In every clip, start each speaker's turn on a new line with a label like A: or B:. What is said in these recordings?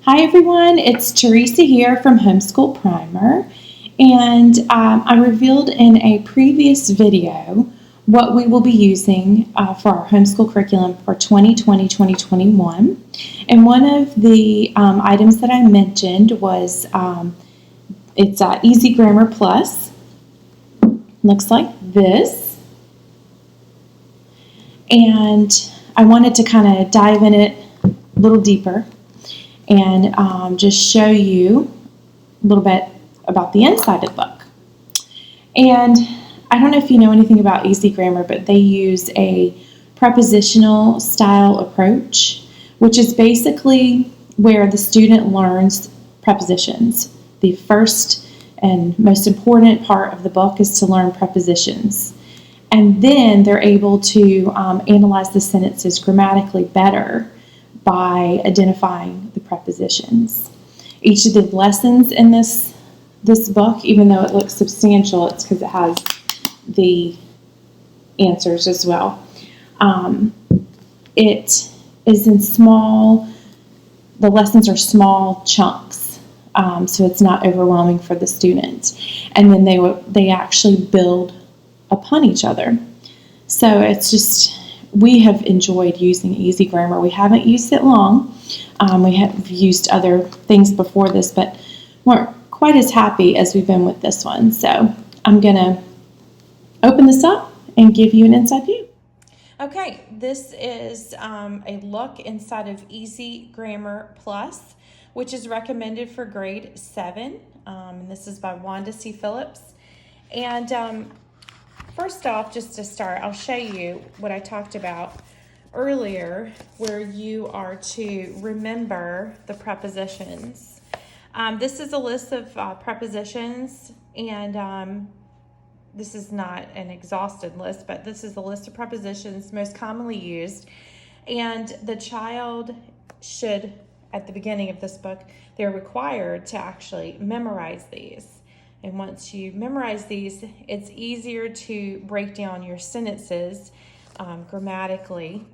A: Hi everyone, it's Teresa here from Homeschool Primer, and I revealed in a previous video what we will be using for our homeschool curriculum for 2020-2021, and one of the items that I mentioned was it's Easy Grammar Plus. Looks like this, and I wanted to kind of dive in it a little deeper and just show you a little bit about the inside of the book. And I don't know if you know anything about Easy Grammar, but they use a prepositional style approach, which is basically where the student learns prepositions. The first and most important part of the book is to learn prepositions. And then they're able to analyze the sentences grammatically better by identifying the prepositions. Each of the lessons in this book, even though it looks substantial, it's because it has the answers as well. It is in the lessons are small chunks, so it's not overwhelming for the student. And then they actually build upon each other. So it's just, we have enjoyed using Easy Grammar. We haven't used it long. We have used other things before this, but weren't quite as happy as we've been with this one. So I'm going to open this up and give you an inside view. Okay, this is a look inside of Easy Grammar Plus, which is recommended for grade 7. And this is by Wanda C. Phillips. And first off, just to start, I'll show you what I talked about earlier, where you are to remember the prepositions. This is a list of prepositions, and this is not an exhausted list, but this is a list of prepositions most commonly used. And the child should, at the beginning of this book, they're required to actually memorize these. And once you memorize these, it's easier to break down your sentences grammatically.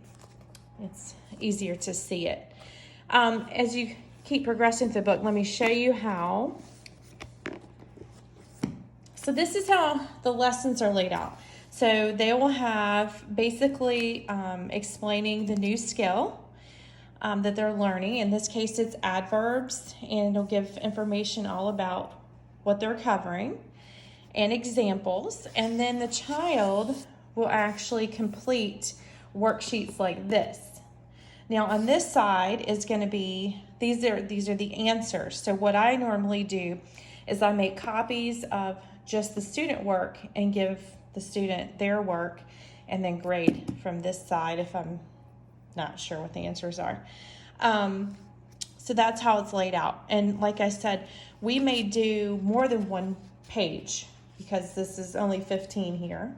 A: It's easier to see it. As you keep progressing through the book, let me show you how. So this is how the lessons are laid out. So they will have basically explaining the new skill that they're learning. In this case, it's adverbs, and it'll give information all about what they're covering and examples, and then the child will actually complete worksheets like this. Now on this side is going to be, these are the answers. So what I normally do is I make copies of just the student work and give the student their work and then grade from this side if I'm not sure what the answers are. So that's how it's laid out. And like I said, we may do more than one page because this is only 15 here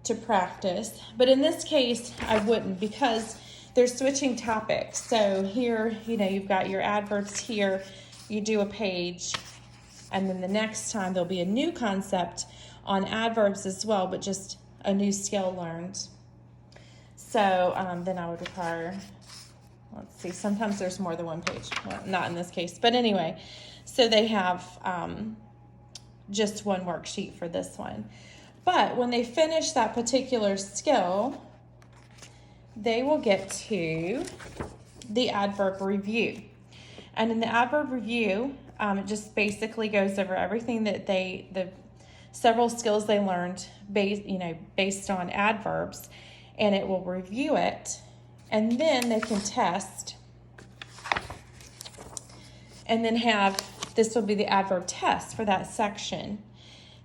A: to practice. But in this case, I wouldn't, because they're switching topics. So here, you've got your adverbs here. You do a page, and then the next time there'll be a new concept on adverbs as well, but just a new skill learned. So then I would require, let's see, sometimes there's more than one page. Well, not in this case, but anyway. So they have just one worksheet for this one. But when they finish that particular skill, they will get to the adverb review. And in the adverb review, it just basically goes over everything that the several skills they learned based on adverbs, and it will review it. And then they can test, and then this will be the adverb test for that section.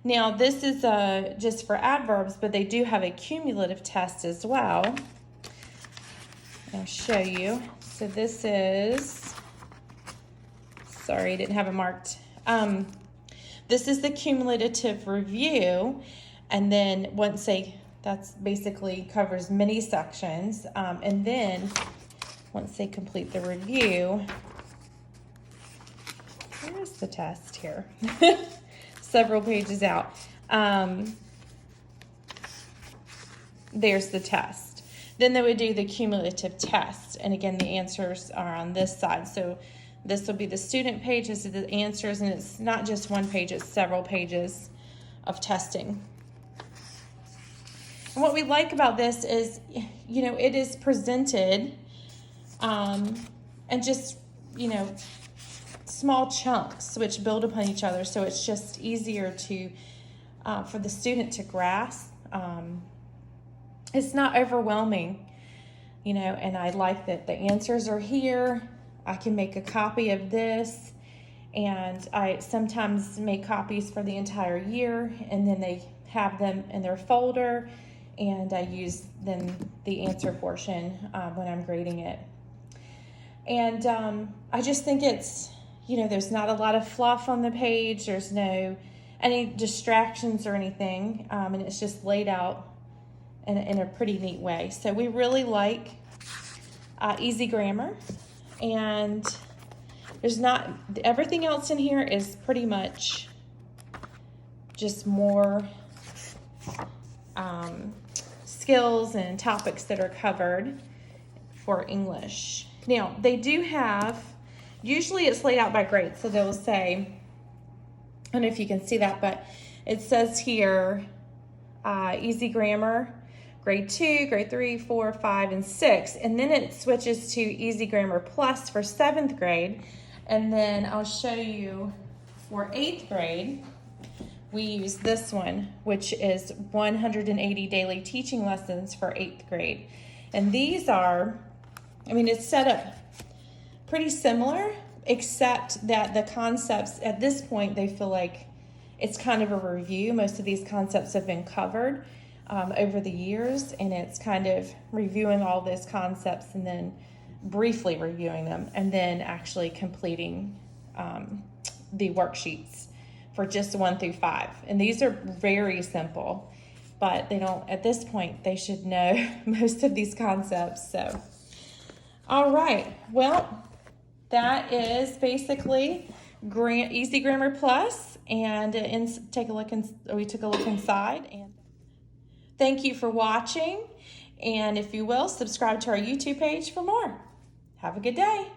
A: Now this is just for adverbs, but they do have a cumulative test as well. I'll show you. So this is, sorry, I didn't have it marked. This is the cumulative review, and then that's basically covers many sections, and then once they complete the review, where's the test here? Several pages out. There's the test. Then they would do the cumulative test. And again, the answers are on this side. So this will be the student page, this is the answers, and it's not just one page, it's several pages of testing. And what we like about this is, you know, it is presented and just, you know, small chunks which build upon each other. So it's just easier to, for the student to grasp. It's not overwhelming, you know, and I like that the answers are here. I can make a copy of this, and I sometimes make copies for the entire year, and then they have them in their folder, and I use then the answer portion when I'm grading it. And I just think it's, you know, there's not a lot of fluff on the page. There's no any distractions or anything, and it's just laid out in a pretty neat way. So we really like Easy Grammar, and there's not, everything else in here is pretty much just more skills and topics that are covered for English. Now, they do have, usually it's laid out by grade, so they'll say, I don't know if you can see that, but it says here, Easy Grammar, grade 2, grade 3, 4, 5, and 6. And then it switches to Easy Grammar Plus for 7th grade. And then I'll show you for 8th grade, we use this one, which is 180 daily teaching lessons for 8th grade. And these are, I mean, it's set up pretty similar, except that the concepts at this point, they feel like it's kind of a review. Most of these concepts have been covered over the years, and it's kind of reviewing all those concepts and then briefly reviewing them and then actually completing the worksheets for just 1 through 5. And these are very simple, but they don't, at this point, they should know most of these concepts. So, all right, well, that is basically Easy Grammar Plus, and we took a look inside. And thank you for watching, and if you will, subscribe to our YouTube page for more. Have a good day.